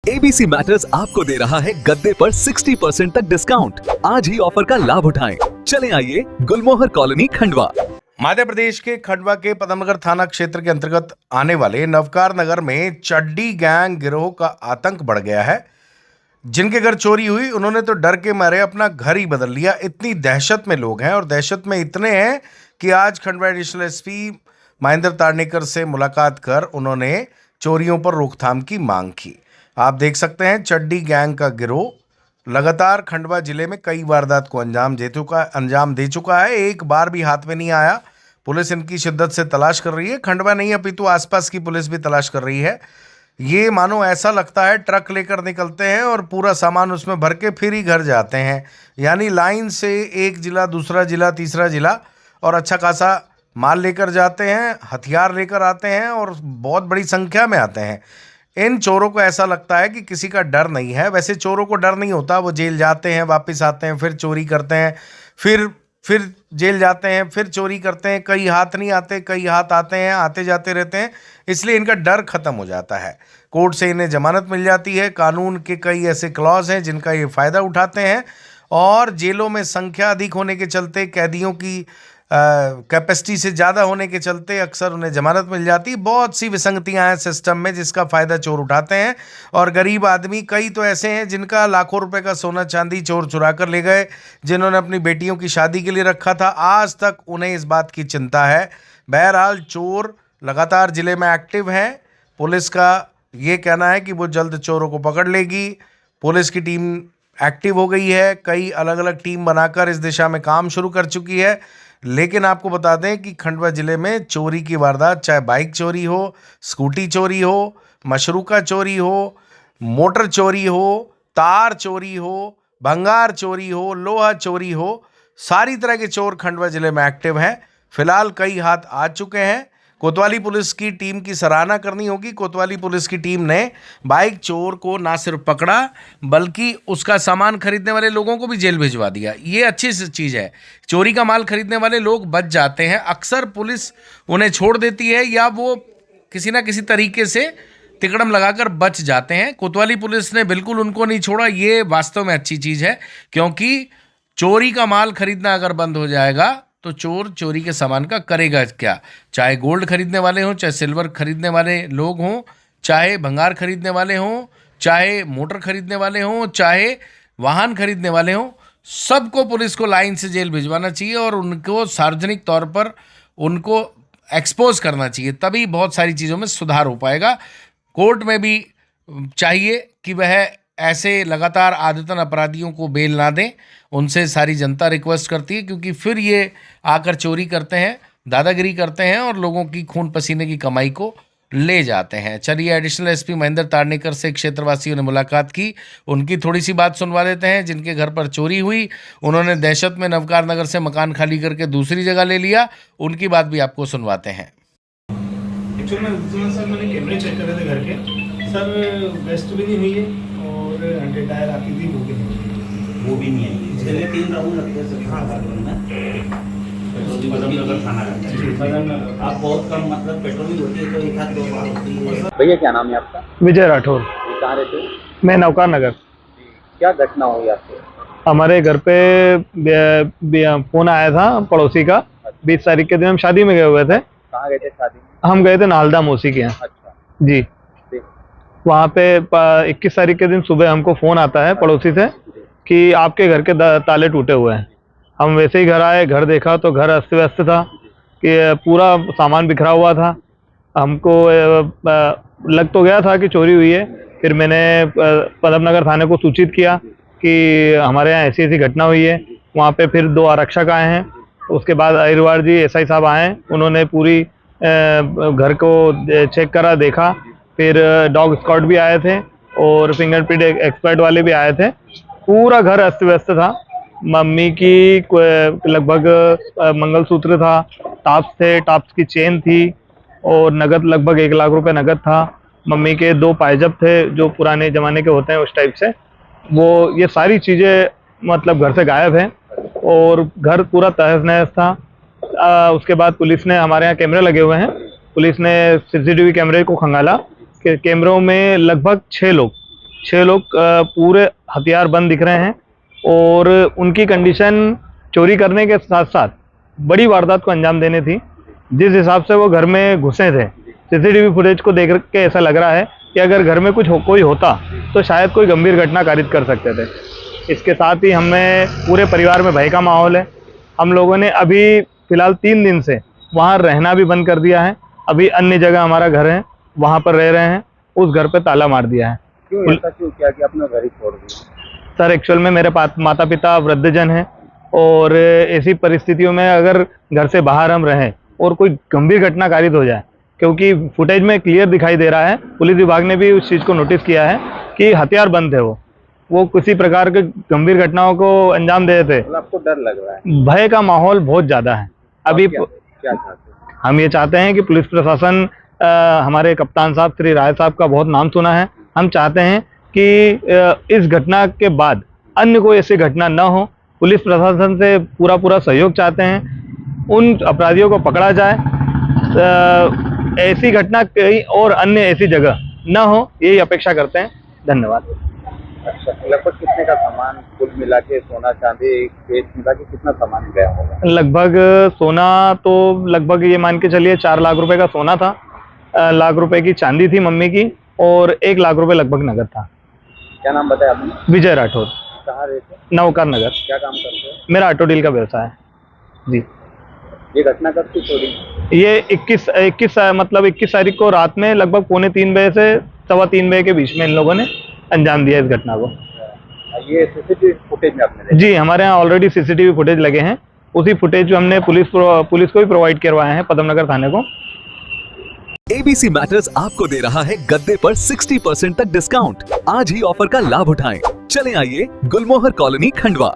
ABC matters आपको दे रहा है गद्दे पर 60% तक डिस्काउंट। आज ही ऑफर का लाभ उठाएं। चले आइए गुलमोहर कॉलोनी खंडवा। मध्य प्रदेश के खंडवा के पदमनगर थाना क्षेत्र के अंतर्गत आने वाले नवकार नगर में चड्डी गैंग गिरोह का आतंक बढ़ गया है। जिनके घर चोरी हुई उन्होंने तो डर के मारे अपना घर ही बदल लिया। इतनी दहशत में लोग हैं और दहशत में इतने हैं कि आज खंडवा एडिशनल एसपी महेंद्र तारनेकर से मुलाकात कर उन्होंने चोरियों पर रोकथाम की मांग की। आप देख सकते हैं चड्डी गैंग का गिरोह लगातार खंडवा जिले में कई वारदात को अंजाम दे चुका है। एक बार भी हाथ में नहीं आया। पुलिस इनकी शिद्दत से तलाश कर रही है। खंडवा नहीं अपितु आसपास की पुलिस भी तलाश कर रही है। ये मानो ऐसा लगता है ट्रक लेकर निकलते हैं और पूरा सामान उसमें भर के फिर ही घर जाते हैं। यानी लाइन से एक जिला दूसरा जिला तीसरा जिला और अच्छा खासा माल लेकर जाते हैं, हथियार लेकर आते हैं और बहुत बड़ी संख्या में आते हैं। इन चोरों को ऐसा लगता है कि किसी का डर नहीं है। वैसे चोरों को डर नहीं होता। वो जेल जाते हैं, वापस आते हैं, फिर चोरी करते हैं, फिर जेल जाते हैं, फिर चोरी करते हैं। कई हाथ नहीं आते, कई हाथ आते हैं, आते जाते रहते हैं। इसलिए इनका डर खत्म हो जाता है। कोर्ट से इन्हें जमानत मिल जाती है। कानून के कई ऐसे क्लॉज हैं जिनका ये फ़ायदा उठाते हैं और जेलों में संख्या अधिक होने के चलते, कैदियों की कैपेसिटी से ज़्यादा होने के चलते अक्सर उन्हें जमानत मिल जाती। बहुत सी विसंगतियां हैं सिस्टम में जिसका फ़ायदा चोर उठाते हैं। और गरीब आदमी कई तो ऐसे हैं जिनका लाखों रुपए का सोना चांदी चोर चुरा कर ले गए, जिन्होंने अपनी बेटियों की शादी के लिए रखा था। आज तक उन्हें इस बात की चिंता है। बहरहाल चोर लगातार ज़िले में एक्टिव हैं। पुलिस का ये कहना है कि वो जल्द चोरों को पकड़ लेगी। पुलिस की टीम एक्टिव हो गई है। कई अलग अलग टीम बनाकर इस दिशा में काम शुरू कर चुकी है। लेकिन आपको बता दें कि खंडवा ज़िले में चोरी की वारदात, चाहे बाइक चोरी हो, स्कूटी चोरी हो, मशरूका चोरी हो, मोटर चोरी हो, तार चोरी हो, भंगार चोरी हो, लोहा चोरी हो, सारी तरह के चोर खंडवा ज़िले में एक्टिव हैं। फिलहाल कई हाथ आ चुके हैं। कोतवाली पुलिस की टीम की सराहना करनी होगी। कोतवाली पुलिस की टीम ने बाइक चोर को ना सिर्फ पकड़ा बल्कि उसका सामान खरीदने वाले लोगों को भी जेल भिजवा दिया। ये अच्छी चीज़ है। चोरी का माल खरीदने वाले लोग बच जाते हैं। अक्सर पुलिस उन्हें छोड़ देती है या वो किसी ना किसी तरीके से तिकड़म लगाकर बच जाते हैं। कोतवाली पुलिस ने बिल्कुल उनको नहीं छोड़ा। ये वास्तव में अच्छी चीज़ है, क्योंकि चोरी का माल खरीदना अगर बंद हो जाएगा तो चोर चोरी के सामान का करेगा क्या। चाहे गोल्ड खरीदने वाले हों, चाहे सिल्वर खरीदने वाले लोग हों, चाहे भंगार खरीदने वाले हों, चाहे मोटर खरीदने वाले हों, चाहे वाहन खरीदने वाले हों, सबको पुलिस को लाइन से जेल भिजवाना चाहिए और उनको सार्वजनिक तौर पर उनको एक्सपोज करना चाहिए। तभी बहुत सारी चीज़ों में सुधार हो पाएगा। कोर्ट में भी चाहिए कि वह ऐसे लगातार आदतन अपराधियों को बेल ना दें। उनसे सारी जनता रिक्वेस्ट करती है, क्योंकि फिर ये आकर चोरी करते हैं, दादागिरी करते हैं और लोगों की खून पसीने की कमाई को ले जाते हैं। चलिए एडिशनल एसपी महेंद्र तारनेकर से क्षेत्रवासियों ने मुलाकात की। उनकी थोड़ी सी बात सुनवा देते हैं। जिनके घर पर चोरी हुई उन्होंने दहशत में नवकार नगर से मकान खाली करके दूसरी जगह ले लिया। उनकी बात भी आपको सुनवाते हैं। एक्चुअली मैंने कैमरे चेक कर रहे थे घर के सर। वेस्ट भी नहीं हुई है और हंड्रेड टायर आती थी वो भी नहीं आई। इसके लिए 3 राउंड लगते हैं सर। हाँ पदमनगर थाना रहता है। आप बहुत कम मतलब पेट्रोलिंग होती है तो एक हाथ 2 बार होती है। भैया क्या नाम है आपका? विजय राठौर। कहाँ रहते हो? मैं नवकार नगर। क्या घटना हुई आपके? हमारे घर पे फोन आया था पड़ोसी का। 20 तारीख के दिन हम शादी में गए हुए थे। कहाँ गए थे शादी में? हम गए थे नालदा मौसी के यहाँ। अच्छा जी। वहाँ पे 21 तारीख के दिन सुबह हमको फ़ोन आता है पड़ोसी से कि आपके घर के ताले टूटे हुए हैं। हम वैसे ही घर आए, घर देखा तो घर अस्त व्यस्त था कि पूरा सामान बिखरा हुआ था। हमको लग तो गया था कि चोरी हुई है। फिर मैंने पदमनगर थाने को सूचित किया कि हमारे यहाँ ऐसी ऐसी घटना हुई है। वहाँ पे फिर 2 आरक्षक आए हैं। उसके बाद अहिरवार जी एसआई साहब आए। उन्होंने पूरी घर को चेक करा, देखा। फिर डॉग स्क्वाड भी आए थे और फिंगरप्रिंट एक्सपर्ट वाले भी आए थे। पूरा घर अस्त व्यस्त था। मम्मी की लगभग मंगलसूत्र था, टॉप्स थे, टॉप्स की चेन थी और नगद लगभग 1 लाख रुपए नगद था। मम्मी के 2 पायजब थे जो पुराने ज़माने के होते हैं उस टाइप से। वो ये सारी चीज़ें मतलब घर से गायब हैं और घर पूरा तहस नहस था। उसके बाद पुलिस ने, हमारे यहाँ कैमरे लगे हुए हैं, पुलिस ने सीसीटीवी कैमरे को खंगाला कि कैमरों में लगभग 6 लोग 6 लोग पूरे हथियार बंद दिख रहे हैं और उनकी कंडीशन चोरी करने के साथ साथ बड़ी वारदात को अंजाम देने थी। जिस हिसाब से वो घर में घुसे थे, सीसीटीवी फुटेज को देख के ऐसा लग रहा है कि अगर घर में कोई होता तो शायद कोई गंभीर घटना कारित कर सकते थे। इसके साथ ही हमें पूरे परिवार में भय का माहौल है। हम लोगों ने अभी फिलहाल 3 दिन से वहाँ रहना भी बंद कर दिया है। अभी अन्य जगह हमारा घर है, वहाँ पर रह रहे हैं। उस घर पे ताला मार दिया है। क्यों ऐसा क्यों किया कि अपना घर ही छोड़ दिया? सर एक्चुअल में मेरे माता पिता वृद्धजन हैं और ऐसी परिस्थितियों में अगर घर से बाहर हम रहें और कोई गंभीर घटना कारित हो जाए, क्योंकि फुटेज में क्लियर दिखाई दे रहा है, पुलिस विभाग ने भी उस चीज़ को नोटिस किया है कि हथियार बंद है। वो किसी प्रकार के गंभीर घटनाओं को अंजाम दे रहे थे। मतलब आपको डर लग रहा है? भय का माहौल बहुत ज़्यादा है। अभी क्या चाहते हैं? हम ये चाहते हैं कि पुलिस प्रशासन, हमारे कप्तान साहब श्री राय साहब का बहुत नाम सुना है। हम चाहते हैं कि इस घटना के बाद अन्य कोई ऐसी घटना न हो। पुलिस प्रशासन से पूरा सहयोग चाहते हैं, उन अपराधियों को पकड़ा जाए, ऐसी घटना कहीं और अन्य ऐसी जगह न हो, यही अपेक्षा करते हैं। धन्यवाद। अच्छा, लगभग कितने का सामान कुल मिला के, सोना चांदी बेच मिला के कितना सामान गया होगा? लगभग सोना तो लगभग ये मान के चलिए 4 लाख रुपए का सोना था, लाख रुपए की चांदी थी मम्मी की, और 1 लाख रुपए लगभग नगद था। क्या नाम बताया आपने? विजय राठौर, कहाँ रहते? नवकार नगर। क्या काम करते हो? मेरा ऑटो डील का व्यवसाय है जी। ये घटना कब की चोरी? ये 21 तारीख को रात में लगभग 2:45 बजे से 3:15 बजे के बीच में इन लोगों ने अंजाम दिया इस घटना को। ये सीसीटीवी फुटेज में आपने देखा? जी, हमारे यहाँ ऑलरेडी सीसीटीवी फुटेज लगे हैं। उसी फुटेज हमने पुलिस को भी प्रोवाइड करवाए हैं, पदम नगर थाने को। ABC मैटर्स आपको दे रहा है गद्दे पर 60% तक डिस्काउंट। आज ही ऑफर का लाभ उठाएं। चले आइए गुलमोहर कॉलोनी, खंडवा।